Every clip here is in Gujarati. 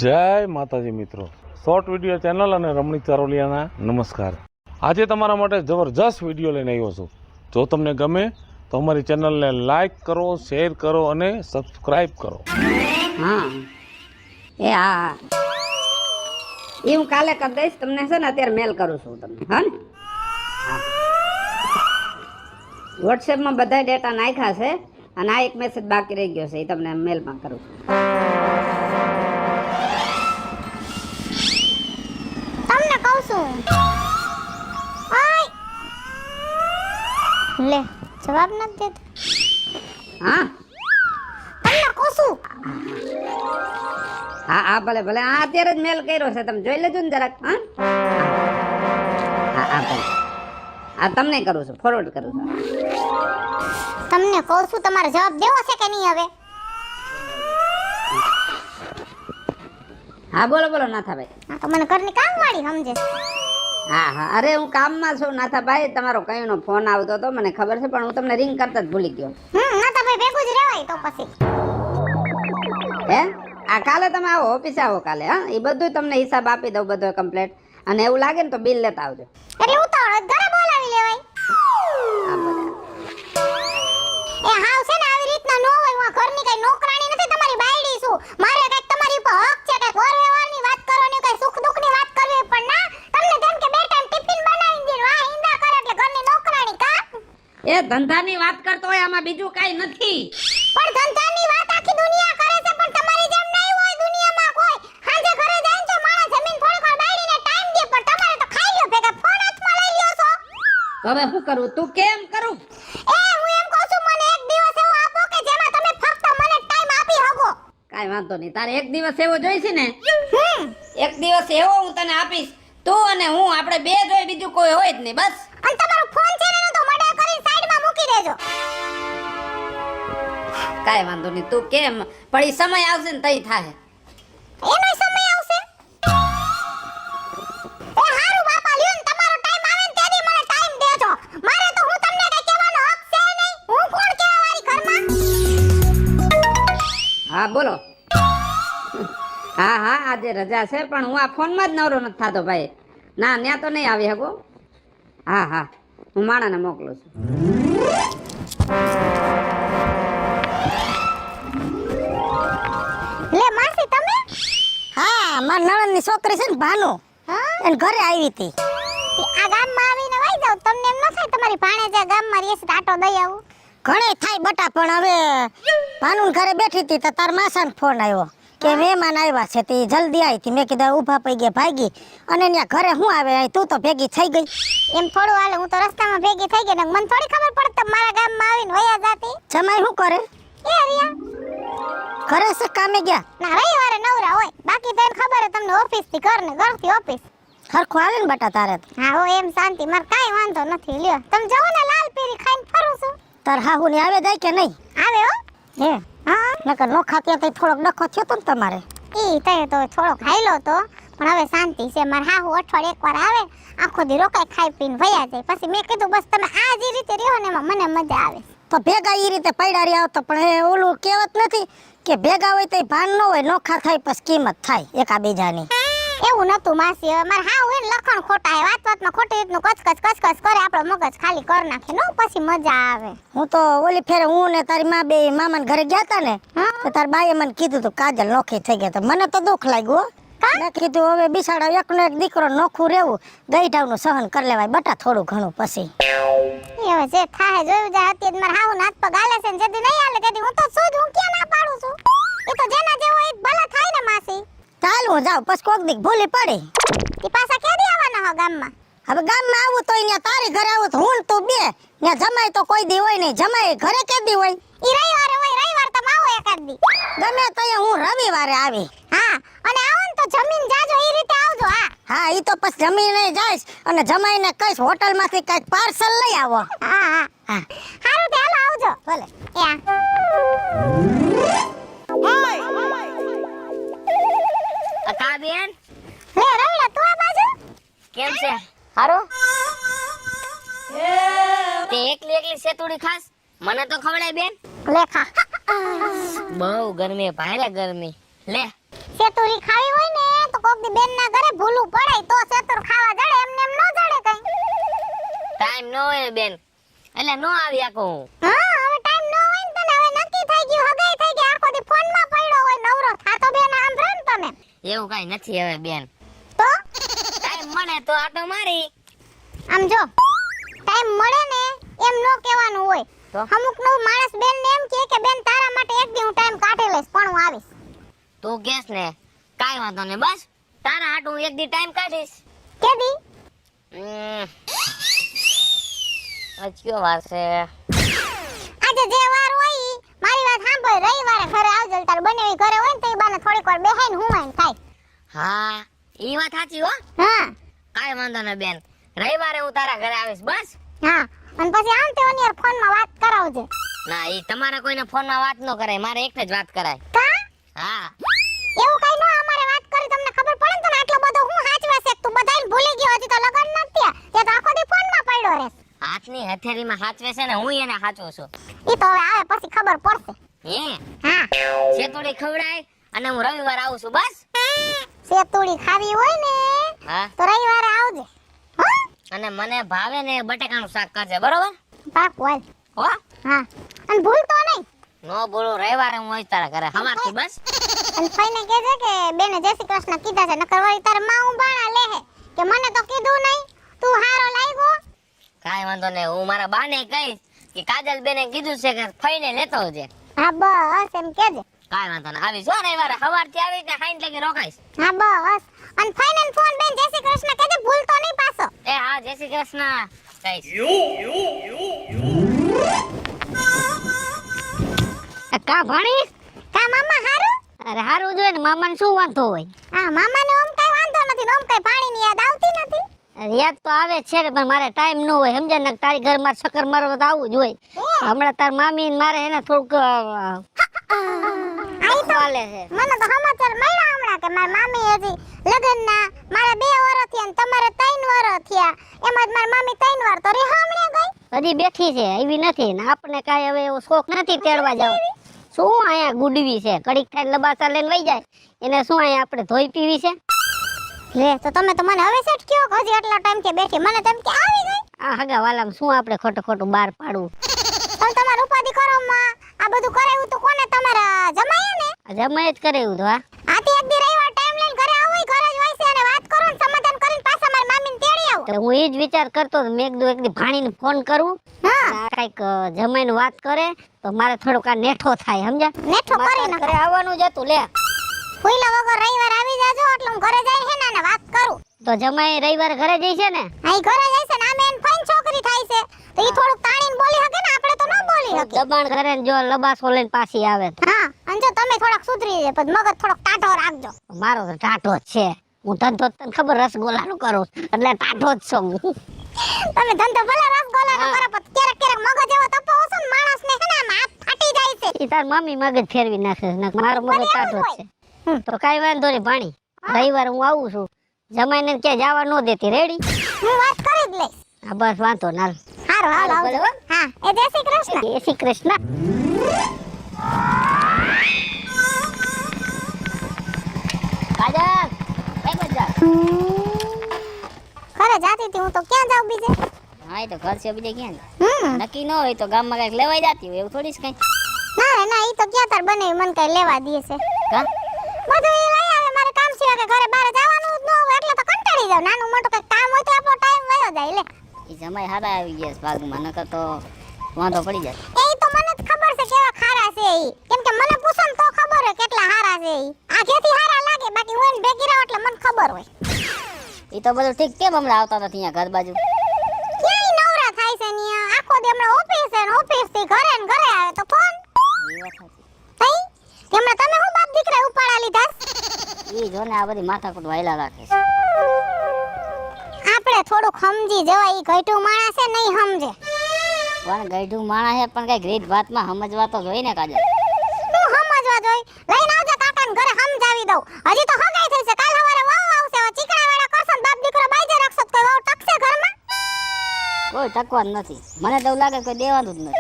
જય માતાજી મિત્રો, શોર્ટ વિડીયો ચેનલ અને રમણીક ચારોલિયાના નમસ્કાર। આજે તમારા માટે જબરજસ્ત વિડીયો લઈને આવ્યો છું। જો તમને ગમે તો અમારી ચેનલને લાઈક કરો, શેર કરો અને સબસ્ક્રાઈબ કરો। હા એ હું કાલે કરી દઈશ તમને, છે ને અત્યારે મેલ કરું છું તમને। હા ને, વોટ્સએપમાં બધા ડેટા નાખ્યા છે અને આ એક મેસેજ બાકી રહી ગયો છે, એ તમને મેલમાં કરું છું। તમને કહું છું લે જવાબ નથી દેતો। હા તમને કહું છું હા ભલે ભલે, હા અત્યારે જ મેલ કર્યો છે, તમે જોઈ લેજો ને જરાક। હા ભલે, હા તમને કરું છું, ફોરવર્ડ કરું છું। તમને કહું છું તમારે જવાબ દેવો છે કે નહીં હવે? હા બોલો બોલો નાથાભાઈ। આ તો મને ઘરની કામ વાળી સમજે। હા અરે હું કામમાં છું નાથાભાઈ, તમારો કઈનો ફોન આવતો હતો મને ખબર છે, પણ હું તમને રિંગ કરતા જ ભૂલી ગયો। ના તો ભાઈ ભેગું જ રહેવાય તો પછી હે આ કાલે તમે આવો, ઓફિસે આવો કાલે। હા એ બધું તમને હિસાબ આપી દઉં, બધો કમ્પ્લીટ, અને એવું લાગે ને તો બિલ લેતા આવજો। એટલે ઉતાવળ જ ઘરે બોલાવી લેવાય। હા બધા એ હાવ છે ને આવી રીતના નો હોય, હું ઘરની કઈ નોકરાણી નથી, તમારી બાયડી છું। મારે કઈક તમારી ઉપર હક છે, કઈક ઓર વ્યવહારની વાત કરવાની, કઈ સુખ દુઃખની વાત કરવી, પણ ના તમને જેમ કે બે ટાઈમ ટિફિન બનાવી દેવાનું, આ ઈંદા કરે એટલે ઘરની નોકરાણી કા? એ ધંધાની વાત કરતો હોય, આમાં બીજું કઈ નથી। પણ ધંધાની વાત આખી દુનિયા કરે છે, પણ તમારી જેમ નહીં હોય દુનિયામાં કોઈ। હાંજે ઘરે જઈને તો માણસ જમીન થોડીક વાર બાયડીને ટાઈમ દે, પણ તમારે તો ખાઈ લ્યો ભેગા, ફોન હાથમાં લઈ લ્યો છો। તો હવે શું કરું, તું કેમ કરું? હું એમ કહું છું મને એક દિવસ એવો આપો કે જેમાં તમે ફક્ત મને ટાઈમ આપી શકો। કાઈ વાંધો નહીં, તારે એક દિવસ એવો જોઈશે ને, એક દિવસ એવો હું તને આપીશ, તું અને હું, આપણે બે જોઈ, બીજું કોઈ હોય જ નહીં, બસ। અને તમારો ફોન છે ને એનો તો મર્ડર કરીને સાઈડમાં મૂકી દેજો। કાઈ વાંધો નહીં, તું કેમ, પણ એ સમય આવશે ને તઈ થાય। એનો સમય આવશે એ હારું બાપા, લ્યો ને તમારો ટાઈમ આવે ને તેથી મને ટાઈમ દેજો। મારે તો હું તમને કઈ કહેવાનો હક છે નહીં, હું કોણ કહેવા વાળી ઘરમાં? હા બોલો। હા આજે રજા છે, પણ હું આ ફોનમાં જ નવરો નથી થતો ભાઈ। ના ત્યાં તો નહીં આવી શકું। હા હું માણાને મોકલું છું। લે માસી તમે? હા, મારા નણંદની છોકરી છે ને ભાનુ, એને ઘરે આવી હતી। આ ગામમાં આવીને વઈ જાવ, તમને એમ ન થાય તમારી ભાણેજા ગામમાં રહે છે આટો દઈ આવું? ઘણે થાય બટા, પણ હવે ભાનુ ઘરે બેઠી હતી તો તાર માસાનો ફોન આવ્યો કે મહેમાન આવ્યા છે, તે જલ્દી આવી હતી। મેં કીધું ઊભા પડી ગયા ભાગી, અને ત્યાં ઘરે હું આવે, તું તો ભેગી થઈ ગઈ। એમ થોડું હાલે, હું તો રસ્તામાં ભેગી થઈ ગઈ ને મને થોડી ખબર પડે મારા ગામમાં આવીને વયા જાતી। જમાઈ શું કરે? એ રિયા ઘરે છે, કામે ગયા? ના રવિવારે નવરા હોય, બાકી તો એને ખબર હે તમને ઓફિસ થી ઘર ને ઘર થી ઓફિસ। હરખું હાલે ને બટા તારે? હા હો એમ શાંતિ, મારે કાઈ વાંધો નથી। લ્યો તમે જાઓ ને, લાલ પીરી ખાઈને ફરું છું। તાર હાહુ ને આવે જાય કે નહીં? આવે હો। હે હા નકર નોખા ત્યાં તો થોડોક ડખો થયો તો ને તમારે? ઈ તે તો થોડોક હાયલો તો, પણ હવે શાંતિ છે। મારે હાહુ અઠવાડિયે એકવાર આવે, આખો દી રોકાઈ ખાઈ પીને વયા જાય, પછી મેં કીધું બસ તમે આ જે રીતે રહ્યો ને એમાં મને મજા આવે। તો ભેગા એ રીતે પૈડા રહ્યા આવતો, પણ એ ઓલું કહેવત નથી કે ભેગા હોય તો ભાન ન હોય, નોખા થાય પછી કિંમત થાય એકાબીજાની। એવું નતું માસી, હવે મારે હાવ એને લખણ ખોટા, વાતમાં ખોટી રીતનું કચકચ કરે, આપણો મગજ ખાલી કરી નાખે નો, પછી મજા આવે। હું તો ઓલી ફેરે હું ને તારી માં બે મામાને ઘરે ગયા તા ને, તો તાર બાએ મને કીધું તું કાજલ નોખી થઈ ગયા, તો મને તો દુઃખ લાગ્યું। મેં કીધું હવે બિસાડા એકનો એક દીકરો નોખું રહેવું, ગઈઢાવનું સહન કરી લેવાય બટા થોડું ઘણું, પછી હવે જે થાય જોયું જાય। અત્યારે મારા હાવ હાથ પગ હાલે છે ને જેદી નહીં હાલે તેથી હું તો શું જ, હું ક્યાં ના પાડું છું? એ તો જેના જેવો એ ભલા થાય ને માસી। ચાલ હું જાઉં, પછી કોક દીક ભૂલી પડી। તે પાછા ક્યાંથી આવવાના હો ગામમાં? હવે ગામમાં આવું તો અહીંયા તારી ઘરે આવું તો હું તું બે, ત્યાં જમાય તો કોઈ દી હોય નહીં, જમાય ઘરે કેદી હોય? ઈ રવિવારે હોય, રવિવાર તમે આવો એકાદ દી। ગમે તઈએ હું રવિવારે આવી। હા અને આવો ને તો જમીન જાજો, એ રીતે આવજો। હા ઈ તો પછી જમીને જઈશ, અને જમાઈને કઈશ હોટલમાંથી કઈક પાર્સલ લઈ આવો। હા હારું તે હાલો આવજો ભલે। કા બેન, લે રવિલા તું આ બાજુ કેમ છે? હારું? તે એકલી સેતુડી ખાસ, મને તો ખવડાય બેન। લેખા બહુ ગરમી, ભારે ગરમી। લે છે સેતુરી ખાવી હોય ને તો કોક દી બેન ના ઘરે ભૂલું પડાય તો સેતુર ખાવા જડે, એમને એમ નો જડે કઈ. ટાઈમ ન હોય બેન એટલે નો આવી આકો હું. હા હવે ટાઈમ નો હોય ને તને, હવે નક્કી થઈ ગયું, હગાઈ થઈ ગઈ, આખો દી ફોન માં પડ્યો હોય નવરો થાતો બેન સાંભળો ને તમે. એવું કઈ નથી હવે બેન. તો ટાઈમ મળે તો આટો મારી. આમ જો ટાઈમ મળે ને એમ નો કહેવાનું હોય. તો? અમુક નો માણસ બેન ને એમ કે બેન તારા માટે એક દી હું ટાઈમ કાઢી લઈશ પણ હું આવીશ. તું કેસ ને કાઈ વાંધો ને, બસ તારા હાટું એક દી ટાઈમ કાઢીશ. કેદી? કયો વાર છે? આજે જે વાર હોય ઈ મારી વાત સાંભળ, રવિવારે ઘરે આવજો, તાર બનેવી ઘરે હોય ને તો ઈ બાને થોડીક વાર બેહાઈને હુંવાઈને થાય. હા ઈ વાત સાચી હો. હા કાઈ વાંધો ને બેન, રવિવારે હું તારા ઘરે આવીશ બસ. હા અને પછી આમ તે ઓનિયર ફોન માં વાત કરાવજે. ના ઈ તમારા કોઈને ફોન માં વાત ન કરાય, મારે એકને જ વાત કરાય. કા હા એવું કઈ ન અમારે વાત કરી તમને ખબર પડે ને, તને આટલો બધો હું હાચવે છે તું બધાને ભૂલી ગયો, હજી તો લગન નથી થયા તે તો આખો દી ફોન માં પડ્યો રહે. હાથની હથેળીમાં હાચવે છે ને, હું એને હાચવું છું. ઈ તો હવે આવે પછી ખબર પડશે. હે હા શેતુડી ખવડાય અને હું રવિવાર આવું છું બસ. સેતુડી ખાવી હોય ને હા તો રવિવારે આવજે. હા અને મને ભાવે ને બટેકાનું શાક કરજે બરોબર. પાકું હાલ. હો હા અને ભૂલતો નહીં. નો બોલો, રવિવારે હું આવીશ તારા ઘરે હવારથી બસ. અને ફઈને કહેજે કે બેને જય શ્રી કૃષ્ણ કીધા છે, નકર વળી તારે માં ઉભાણા લેહે કે મને તો કીધું નહીં, તું હારો લાગ્યો. કાઈ વાંધો નહીં, હું મારા બાને કહીશ કે કાજલ બેને કીધું છે કે ફઈને લેતો આવજે. હા બસ એમ કહેજે. કાઈ વાંધો નહીં, આવીશ હો રવિવારે હવારથી આવીશ ને ખાઈને લગી રોકાઈશ. હા બસ અને ફઈને ફોન બેન જય શ્રી કૃષ્ણ કહેજે, ભૂલતો નહીં પાછો. એ હા જય શ્રી કૃષ્ણ કહીશ. કા ભણી? કા મામા હારું? અરે હારું જોઈએ ને, મામાને શું વાંધો હોય? હા મામાને ઓમ કઈ વાંધો નથી, ઓમ કઈ પાણીની યાદ આવતી નથી. અરે યાદ તો આવે જ છે ને, પણ મારે ટાઈમ ન હોય સમજે ને, તારી ઘરમાં ચક્કર મારવા તો આવવું જ હોય. હમણાં તાર મામી ને મારે એને થોડુંક ચાલે છે. મને તો સમાચાર મળ્યા હમણાં કે મારી મામી હજી લગનના મારા 2 વર્ષ થયા ને તમારે 3 વર્ષ થયા, એમાં જ મારી મામી 3 વાર તો રેહામણે ગઈ. હજી બેઠી છે, એવી નથી ને આપણે કાંઈ હવે એવો શોખ નથી તેડવા જાવ. શું અહીંયા ગુડવી છે, કડીક થાય લબાસા લઈને વઈ જાય, એને શું અહીંયા આપણે ધોઈ પીવી છે? લે તો તમે તો મને હવે સેટ કયો કે હજી આટલા ટાઈમ થી બેઠી, મને તેમ કે આવી ગઈ. આ હગા વાલામાં શું આપણે ખોટું ખોટું બહાર પાડવું? તમે તમાર ઉપાધિ કરો માં આ બધું કરાવ્યું તો કોને? તમારા જમાઈએ ને. જમાય જ કરે એવું તો. આથી એક દી રવિવાર ટાઈમ લઈને ઘરે આવો, ઘરે જ હોય છે, અને વાત કરો ને સમાધાન કરીને પાછા મારી મામીને તેડી આવો. તો હું એ જ વિચાર કરતો હતો, મેં કીધું એક દી ભાણીને ફોન કરું, હા કઈક જમાઈને વાત કરે તો મારે થોડુંક આ નેઠો થાય સમજ્યા. નેઠો કરી મારા ઘરે આવવાનું જ હતું લે. ફૂઈલા વગર રવિવાર આવી જાજો એટલે હું ઘરે જઈને હેના ને વાત કરું. તો જમાઈ રવિવારે ઘરે જઈ છે ને? અહીં ઘરે જાય છે ને, આમે એન ફાઈન છોકરી થાય છે તો ઈ થોડુંક તાણીને બોલી શકે ને, આપણે તો ન બોલી શકીએ. દબાણ કરે ને જો લબાસો લઈને પાછી આવે તો. હા અને જો તમે થોડાક સુધરી જાય પણ મગજ થોડોક ટાઢો રાખજો. મારો તો ટાઢો જ છે, હું ધંધો તને ખબર રસગોલાનું કરું એટલે ટાઢો જ છું. તમે ધંધો ભલે રસગોલાનો કરો પણ ક્યારેક ક્યારેક મગજ એવો તપાવો છો ને માણસને છે ને આમ હાથ ફાટી જાય છે. ઈ તાર મમ્મી મગજ ફેરવી નાખે છે, મારો મગજ ટાઢો જ છે. તો કાઈ વાંધો નહીં ભાણી, રવિવારે હું આવું છું, જમાઈને ક્યાં જવા ન દેતી. રેડી? હું વાત કરી જ લઈશ. હા બસ વાંધો ના. હારો હાલો હાલો, આવજો. ભલે હો. હા એ જય શ્રી કૃષ્ણ. જય શ્રી કૃષ્ણ. કાજલ એ બજા ઘરે જાતી હતી હું તો ક્યાં જાઉં બીજે? હા એ તો ઘર છે બીજે ક્યાં હમ નક્કી ન હોય તો ગામમાં કઈક લેવાઈ જતી હોય એવું થોડી જ કઈ. ના રે ના ઈ તો ક્યાં તાર બને મન કઈ લેવા દે છે. કા બધું ઈ લઈ આવે, મારે કામ સિવાય કે ઘરે બહાર જવાનું જ ન હોય એટલે તો કંટાળી જાવ. નાનું મોટું કઈ કામ હોય તો આપણો ટાઈમ વયો જાય. લે એ જમાઈ હારા આવી ગયા છે ભાગમાં, નકર તો વાંધો પડી જાય. એ તો મને જ ખબર છે કેવા ખારા છે ઈ, કેમ કે મને પૂછો ને તો ખબર હોય કેટલા હારા છે ઈ. આઘેથી હારા લાગે, બાકી હું એને ભેગી રહું એટલે મને ખબર હોય. એ તો બધું ઠીક, કેમ હમણાં આવતા નથી અહીંયા ઘર બાજુ? ક્યાંય નવરા થાય છે ને આખો દી હમણાં ઓફિસ છે ને ઓફિસ થી ઘરે ને ઘરે આવે તો ફોન એ વાત સાચી. તઈ હમણાં તમે હું બાપ દીકરા ઉપાડા લીધા? એ જો ને આ બધી માથાકૂટ વાયલા રાખે છે. આપણે થોડુંક સમજી જવાય, ઈ ઘટું માણસ છે નહીં સમજે. પણ ગઈઢું માણસ છે પણ કઈક રીત વાતમાં સમજવા તો જોઈએ ને કાજલ. હું સમજવા જોઈ લઈને આવજે કાકાને ઘરે સમજાવી દઉં. હજી તો હગાઈ થઈ છે, કાલ સવારે વાવ આવશે. હવે ચીકણા વાળા કરશે ને બાપ દીકરો બાઈજે રાખશે તો વાવ ટકશે ઘરમાં? કોઈ ટકવાનું નથી, મને તો એવું લાગે કોઈ દેવાનું જ નથી.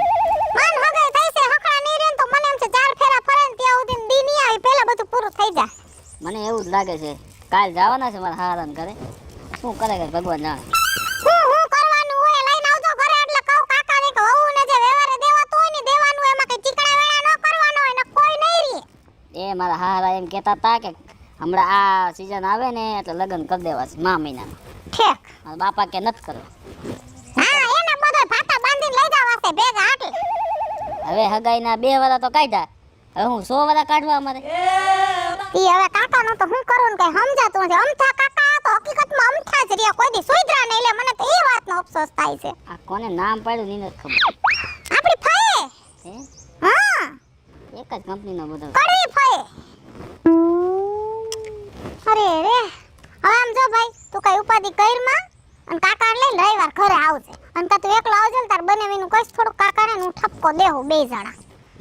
માન હગાઈ થઈ છે, હકડા નહીં રહે ને તો મને એમ છે ચાર ફેરા ફરે ને ત્યાં સુધી દી નહીં આવી, પહેલા બધું પૂરું થઈ જાય. મને મને એવું જ લાગે છે કાલ જવાના છે મારા હારાને ઘરે. શું કરે કે ભગવાન જાણે. હું કરવાનું હોય લઈને આવજો ઘરે એટલે કહું કાકાને કે વહુને જે વ્યવહારે દેવાતું હોય ને દેવાનું એમાં કઈ ચીકણા વેળા ન કરવાનો હોય ને કોઈ નહીં રે. એ મારા હારા એમ કહેતા હતા કે હમણાં આ સીઝન આવે ને એટલે લગ્ન કરી દેવા છે મા મહિનામાં. ઠેક. મારા બાપા કે નથી કરવા. હા એને બધા ભાતા બાંધીને લઈ જવા છે ભેગા આટલે. હવે હગાઈના 2 વરા તો કાઢ્યા, હવે હું 100 વરા કાઢવા અમારે. ઈ હવે કાકાનો તો હું કરું ને કઈ સમજાતું નથી. અમથા કાકા તો હકીકતમાં અમથા જ રહ્યા, કોઈ દી સુધરા નહીં. લે મને તો એ વાતનો અફસોસ થાય છે. આ કોને નામ પાડ્યું ની નથી ખબર. આપણી ફાયે. હે હા એક જ કંપનીનો બધો. કડવી ફાયે. અરે રે હવે આમ જો ભાઈ તું કઈ ઉપાધિ કરમાં અને કાકાને લઈને રવિવાર ઘરે આવજે. અને કા તું એકલો આવજે ને તાર બનેવીનું કઈશ થોડું કાકાને હું ઠપકો દેહું 2 જણા.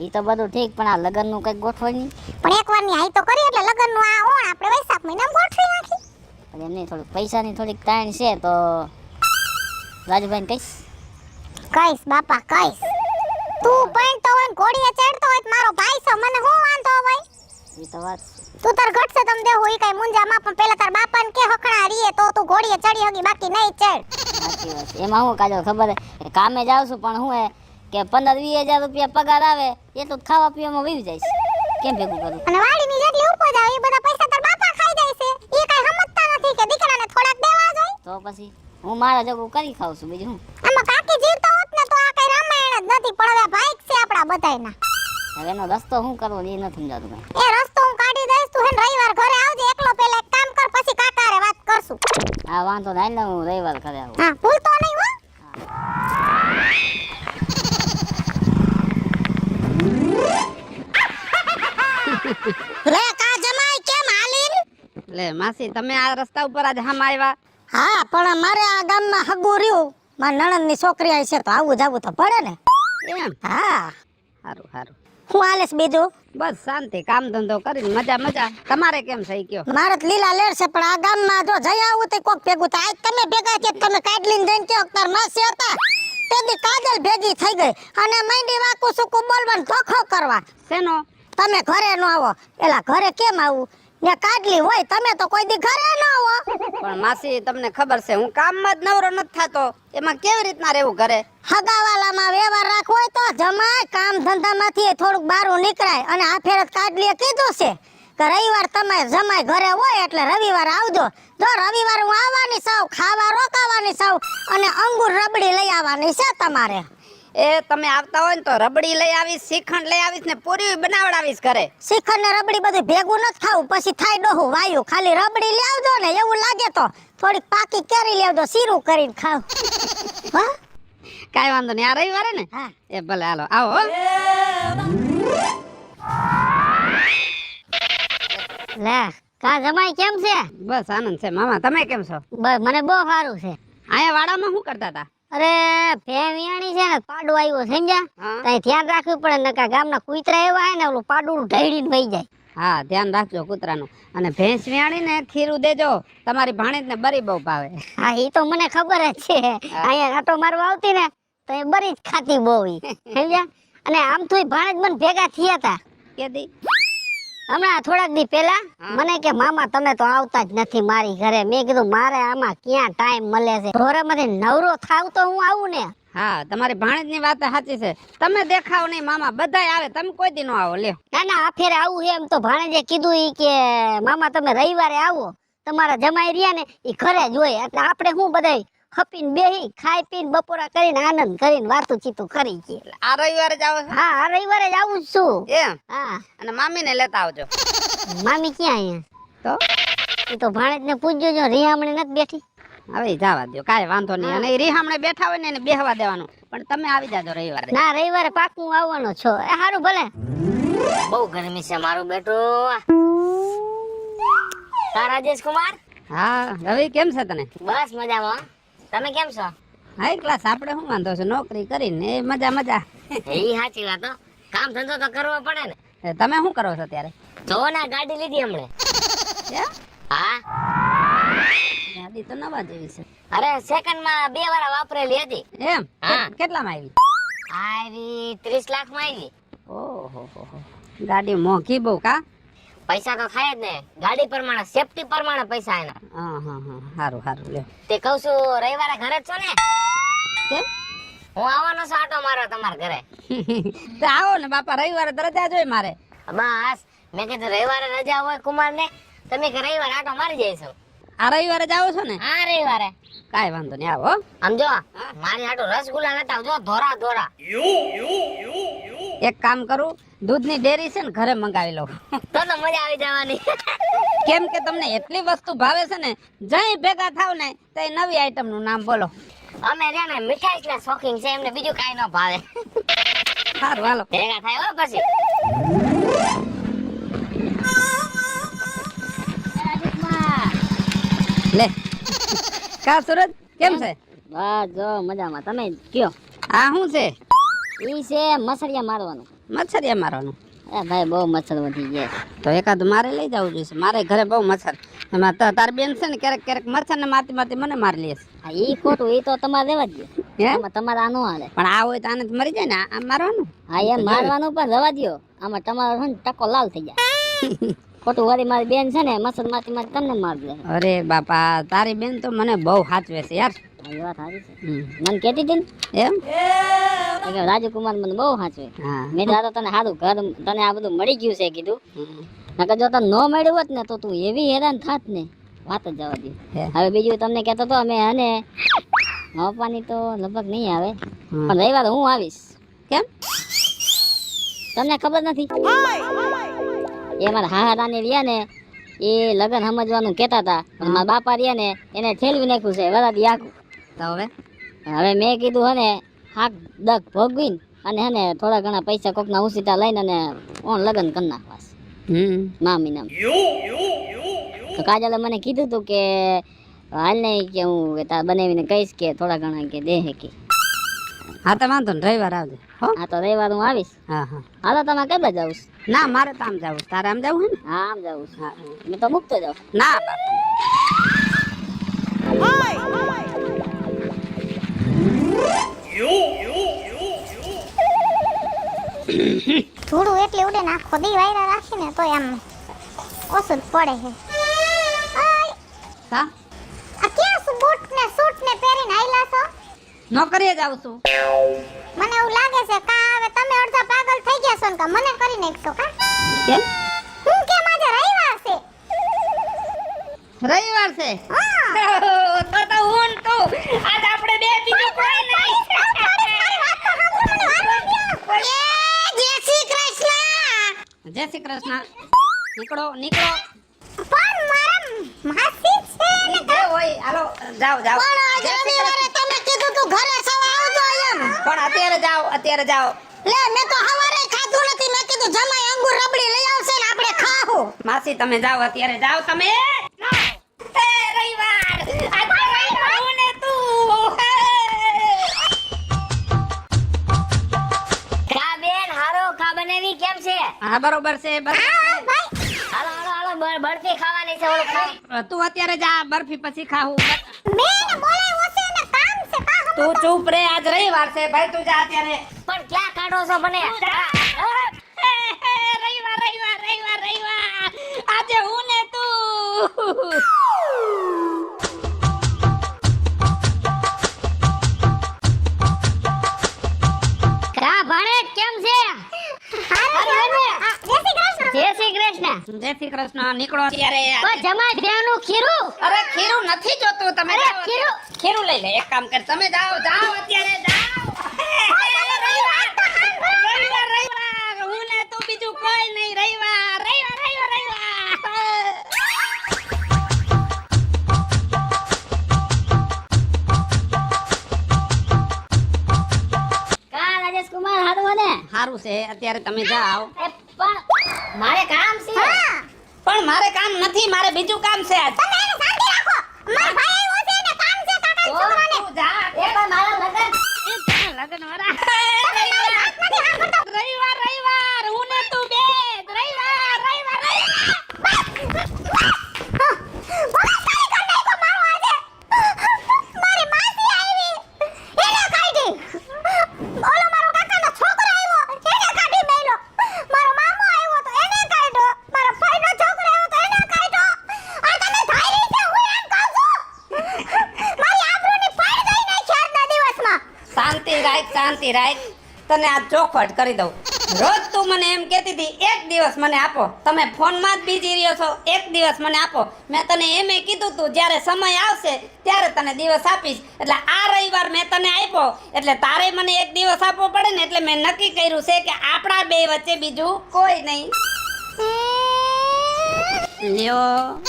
ઈ તો બધું ઠીક પણ આ લગ્નનું કંઈક ગોઠવણી. પણ એકવારની હાઈ તો કરી એટલે લગ્નનું આ ઓણ આપણે વૈશાખ મહિનામાં ગોઠવી નાખી. પણ એમની થોડીક પૈસાની થોડીક તાણ છે તો રાજુભાઈને કહીશ. કઈશ બાપા કઈશ. તું પણ તો હોય ને ઘોડીએ ચડતો હોય તો મારો ભાઈ છે, મને શું વાંધો ભાઈ. ઈ તો વાત તું તાર ઘટશે તમ દેવું ઈ કઈ મુંજામાં, પણ પેલા તાર બાપાને કે હકણા રીએ તો તું ઘોડીએ ચડી હગી, બાકી નહીં ચડ. સાચી વાત છે. એમાં હું કાજો ખબર હે કામે જાઉં છું પણ હું હે કે 15-20 હજાર રૂપિયા પગાર આવે એટલું જ ખાવા પીવામાં વહી જાય છે. કેમ ભેગું કરું? અને વાડીની જેટલી ઉપજ આવે એ બધા પૈસા તાર બાપા ખાઈ જાય છે. ઈ કઈ સમજતા નથી કે દીકરાને થોડાક દેવા જોઈએ. તો પછી હું મારા જગું કરી ખાઉં છું, બીજું હું. આમાં કાકી જીવતો હોત ને તો આ કઈ રામાયણ જ નથી, પણ હવે ભાઈ છે આપડા બધાયના. હવે એનો રસ્તો શું કરવો એ નથી સમજાતું કાંઈ. એ રસ્તો હું કાઢી દઈશ, તું હેન રવિવાર ઘરે આવજે એકલો. પેલા એક કામ કર પછી કાકારે વાત કરશું. આ વાંધો નહીં ને હું રવિવાર ઘરે આવું. હા ભૂલતો નહીં હો. લે કા જમાઈ કેમ હાલીન? લે માસી તમે આ રસ્તા ઉપર આજ હામ આવ્યા? હા પણ મારે આ ગામમાં હગું રહ્યું, મારા નણંદની છોકરી આવી છે તો આવું જાવું તો પડે ને. એમ? હા સારું સારું. હું હાલેસ બીજું? બસ શાંતિ, કામ ધંધો કરીને મજા મજા. તમારે કેમ થઈ ગયો? મારે તો લીલા લેર છે પણ આ ગામમાં જો જઈ આવું તો કોક ભેગું થાય. આજ તમે ભેગા થયા તમે કાઢલીને જઈને કયો તાર માસી હતા તેદી કાજલ ભેગી થઈ ગઈ અને માંડી વાકું સુકું બોલવાનું ધોખો કરવા. શેનો? તમે ઘરે ન આવો. એલા ઘરે કેમ આવું? ને કાઢલી હોય તમે તો કોઈ દી ઘરે ન આવો. પણ માસી તમને ખબર છે હું કામમાં જ નવરો નથી થતો, એમાં કેવી રીતના રહેવું ઘરે? હગાવાલામાં વ્યવહાર રાખવો હોય તો જમાય કામ ધંધામાંથી થોડુંક બારું નીકળાય. અને આ ફેરત કાઢલીએ કીધું છે કે રવિવાર તમે જમાય ઘરે હોય એટલે રવિવાર આવજો. જો રવિવાર હું આવવાની સાવ, ખાવા રોકાવાની સાવ અને અંગુર રબડી લઈ આવવાની છે તમારે. એ તમે આવતા હોય ને તો રબડી લઈ આવીશ, શ્રીખંડ લઈ આવીશ ને પૂરી બનાવડાવીશ ઘરે. શ્રીખંડ ને રબડી બધું ભેગું નથી ખાવું, પછી થાય ડોહું વાયુ. ખાલી રબડી લઈ આવજો ને, એવું લાગે તો થોડીક પાકી કેરી લઈ આવજો, શીરું કરીને ખાવ. હા કાઈ વાંધો નહીં, આ રવિવારે ને? હા એ ભલે હાલો આવો હો. લે કા જમાઈ કેમ છે? બસ આનંદ છે મામા, તમે કેમ છો? બસ મને બહુ સારું છે. આયા વાડામાં શું કરતા હતા? અરે ભેવિયાણી છે ને પાડું આવ્યું સમજ્યા, હા. તઈ ધ્યાન રાખવું પડે નકા ગામના કૂતરા એવા હે ને ઓલું પાડું ઢળીને વહી જાય. હા ધ્યાન રાખજો કૂતરાનું. અને ભેંસ વ્યાણી ને ખીરું દેજો, તમારી ભાણેજ ને બરી બહુ ભાવે. હા ઈ તો મને ખબર જ છે. અહીંયા આટો મારવા આવતી ને તો એ બરી જ ખાતી બહુ ઈ સમજ્યા. અને આમ તો ભાણેજ મને ભેગા થયા હતા કેદી? હમણાં થોડાક દી પહેલા. મને કે મામા તમે તો આવતા જ નથી મારી ઘરે. મેં કીધું મારે આમાં ક્યાં ટાઈમ મળે છે, ઘોરેમાંથી નવરો થાવ તો હું આવું ને. હા તમારી ભાણેજ ની વાત સાચી છે, તમે દેખાવ નહીં મામા, બધાય આવે, તમે કોઈ દી નો આવો. લ્યો ના ના આ ફેરે આવું એમ તો ભાણેજે કીધું ઈ કે મામા તમે રવિવારે આવો, તમારા જમાઈ રહ્યા ને ઈ ઘરે જ હોય એટલે આપણે હું બધાય ખપીને બેહી ખાઈ પીને બપોરા કરીને આનંદ કરીને વાતું ચીતું કરી છે. આ રવિવારે જ આવો છો? હા આ રવિવારે જ આવું જ છું. એમ? હા અને મામી ને લેતા આવજો. મામી ક્યાં અહીંયા? તો ઈ તો ભાણેજને પૂછજો, જો રિહામણી નથી બેઠી. હવે જવા દો, કાંઈ વાંધો નહીં. અને રીહામણે બેઠા હોય ને એને બેહવા દેવાનું, પણ તમે આવી જાજો રવિવારે. ના રવિવારે પાકું આવવાનો છો. એ હારું ભલે. બહુ ગરમી છે મારું બેટું. કા રાજેશ કુમાર? હા રવિ કેમ છે તને? બસ મજામાં. તમે કેમ છો? હાઈ ક્લાસ, આપણે શું વાંધો છે, નોકરી કરીને એ મજા મજા. એ સાચી વાત હો, કામ ધંધો તો કરવો પડે ને. એ તમે શું કરો છો અત્યારે? જો ના ગાડી લીધી હમણે. હા ગાડી તો નવા જેવી છે. અરે સેકન્ડ માં 2 વાર વાપરેલી હતી. એમ? હા. કેટલામાં આવી? આવી 30 લાખ માં આવી. ઓહો ગાડી મોંઘી બહુ કા? પૈસા તો થાય જ ને, ગાડી પ્રમાણે સેફટી પ્રમાણે પૈસા એના. હા હા હા સારું સારું લ્યો. તે કહું છું રવિવારે ઘરે જ છો ને? કેમ હું આવવાનો છું આટો મારવા તમારા ઘરે. તો આવો ને બાપા, રવિવારે તો રજા જ હોય મારે. બસ મેં કીધું રવિવારે રજા હોય કુમાર ને, તમે કે રવિવારે આટો મારી જઈશું. આ રવિવારે જાઓ છો ને? હા રવિવારે. કાંઈ વાંધો નહીં, આવો હો. આમ જો મારી હાટુ રસગુલ્લા નતા આવજો, ધોરા ધોરા. એક કામ કરું, દૂધની ડેરી છે ને ઘરે મંગાવી લઉં. તો મજા આવી જવાની. કેમ કે તમને એટલી વસ્તુ ભાવે છે ને, જઈ ભેગા થાવ ને તો એ નવી આઈટમ નું નામ બોલો. અમે રહ્યા ને મીઠાઈ ના શોખીન છે, એમને બીજું કાઈ ન ભાવે. સારું હાલો. ભેગા થાય હો પછી. લે કા સુરજ કેમ છે? બસ જો મજામાં, તમે કયો? આ શું છે? ઈ છે મસળિયા મારવાનું. મચ્છરિયા મારવાનું? એ ભાઈ બહુ મચ્છર વધી ગયા. તો એકાદ મારે લઈ જવું જોઈએ. મારે ઘરે બહુ મચ્છર. એમાં તારી બેન છે ને ક્યારેક ક્યારેક મચ્છર ને મારતી મારતી મને મારી લે છે. હા ઈ ખોટું, ઈ તો તમારે રહેવા જ દો. હે? આમાં તમારે આ નો હાલે. પણ આ હોય તો આને તો મરી જાય ને, આ મારવાનું. હા એમ મારવાનું પણ રહેવા દો. આમાં તમારો છે ને ટકો લાલ થઈ જાય. ખોટું વળી મારી બેન છે ને મચ્છર મારતી મારતી તમને માર દે. અરે બાપા, તારી બેન તો મને બહુ સાચવે છે યાર. હા એ વાત સારી છે. મને કહેતી હતી ને એમ? કે રાજકુમાર મને બહુ સાચવે. હા. મેં તો તને સારું ઘર, તને આ બધું મળી ગયું છે કીધું. નકર જો તને ન મળ્યું હોત ને તો તું એવી હેરાન થાત ને, વાત જ જવા દે. હે. હવે બીજું તમને કહેતો તો અમે અને માપવાની તો લગભગ નહીં આવે, પણ રવિવારે હું આવીશ. કેમ? તમને ખબર નથી? એ મારા હાહારાની રહ્યા ને, એ લગન સમજવાનું કહેતા હતા, પણ મારા બાપા રહ્યા ને એને ઠેલવી નાખ્યું છે વરાદી આખું. તો હવે હવે મેં કીધું હે ને હાક દક ભોગવીને અને હે ને થોડા ઘણા પૈસા કોકના ઉસીટા લઈને અને ઓન લગન કરી નાખવા મામી નામ. તો કાજલે મને કીધું તું કે હાલ નહીં કે હું કે તાર બનાવીને કહીશ કે થોડા ઘણા કે દે કે. હા તો વાંધો ને, રવિવાર આવજે હો. હા તો રવિવાર હું આવીશ. હા હા. હાલો તમે કઈ બાજુ આવું? ના મારે તો આમ જવું. તારે આમ જવું હે ને? હા આમ જાઉં છું. મેં તો મૂકતો જાઉં. ના બાપા. ધૂળું એટલી ઉડે ને આખો દી વાયરા રાખીને તોય આમ ઓછું જ પડે છે. હા આ ક્યાં બૂટ ને સૂટ ને પહેરીને આયલા છો? નોકરીએ જાઉં છું. મને એવું લાગે છે કા હવે તમે અડધા પાગલ થઈ ગયા છો ને કા મને કરી નાખશો કા? કેમ? હું કેમ આજે રવિવાર છે? રવિવાર છે? તો હું ને તું આજ આપણે બે, બીજું કોઈ નહીં. જય શ્રી કૃષ્ણ. નીકળો નીકળો. પણ મારા માસી છે ને જે હોય હાલો જાઓ જાઓ. આજે રવિવારે તમે કીધું તું ઘરે સવા આવજો એમ. પણ અત્યારે જાઓ, અત્યારે જાઓ. લે મેં તો હવારે ખાધું નથી. મેં કીધું જમાઈ અંગૂર રબડી લઈ આવશે ને આપણે ખાવું. માસી તમે જાઓ, અત્યારે જાઓ તમે. એ રવિવાર, આજે રવિવાર હું ને તું. કા બેન હારો ખા બનાવી કેમ છે? હા બરોબર છે. હાલો હાલો હાલો બરફી ખાવાની છે. ઓલો ખાવ. તું અત્યારે જા, બરફી પછી ખાવું. બેન બોલાવ્યો છે ને કામ છે કા? તું ચૂપ રે, આજ રવિવાર છે ભાઈ, તું જા અત્યારે. પણ ક્યાં કાઢો છો મને? રવિવાર રવિવાર રવિવાર રવિવાર, આજે હું ને તું. કા ભાણે કેમ છે? જય શ્રી કૃષ્ણ. જય શ્રી કૃષ્ણ. નીકળો અત્યારે. ઓ જમાઈ બેનું ખીરું. અરે ખીરું નથી જોતું, તમે અરે, જાઓ. ખીરું. ખીરું લઈ લે. એક કામ કર, તમે જાઓ જાઓ અત્યારે જાઓ. રવિવાર રવિવાર, હું ને તું, બીજું કોઈ નહીં. રવિવાર રવિવાર રવિવાર રવિવાર. કા રાજેશ કુમાર હારું મને? સારું છે, અત્યારે તમે જાઓ. એ પણ મારે કામ છે. પણ મારે કામ નથી, મારે બીજું કામ છે આજ. તમે એને શાંતિ રાખો. મારા ભાઈ આવ્યો છે ને કામ છે કાકા ઓ, છોકરાને. તું જા. એ પણ મારા લગન. લગન વાળા. રવિવાર રવિવાર, હું ને તું બે. રવિવાર રવિવાર રવિવાર. બોલા સારી કર નાખો મારો આજે. મારી માસી આવી. એને કાઢી. ઓલો મારો કાકાનો છોકરો આવ્યો. એને કાઢી મેલો. મારો મામો આવ્યો તો એને કાઢ્યો. મારો ફાઈનો શાંતિ રાખ, તને આ ચોખવટ કરી દઉં. રોજ તું મને એમ કહેતી હતી એક દિવસ મને આપો, તમે ફોનમાં જ બીજી રહ્યો છો, એક દિવસ મને આપો. મેં તને એમે કીધું તું જ્યારે સમય આવશે ત્યારે તને દિવસ આપીશ. એટલે આ રવિવાર મેં તને આપ્યો, એટલે તારે મને એક દિવસ આપવો પડે ને. એટલે મેં નક્કી કર્યું છે કે આપણા બે વચ્ચે બીજું કોઈ નહીં. લ્યો.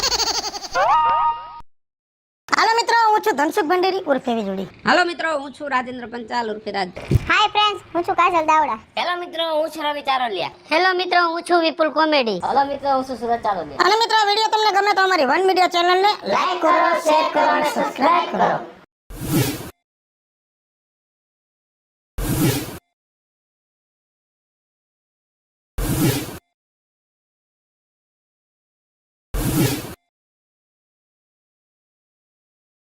હાલો મિત્રો, હું છું ધનસુખ ભંડેરી ઉર્ફે વીજળી. હાલો મિત્રો, હું છું રાજેન્દ્ર પંચાલ ઉર્ફે રાજ. હાય ફ્રેન્ડ્સ, હું છું કાજલ દાવડા. હેલો મિત્રો, હું છું રવિ ચારોલિયા. હેલો મિત્રો, હું છું વિપુલ કોમેડી. હેલો મિત્રો, હું છું સુરત ચારોલિયા. અને મિત્રો, વિડીયો તમને ગમે તો અમારી વન મીડિયા ચેનલને લાઈક કરો, શેર કરો અને સબસ્ક્રાઇબ કરો.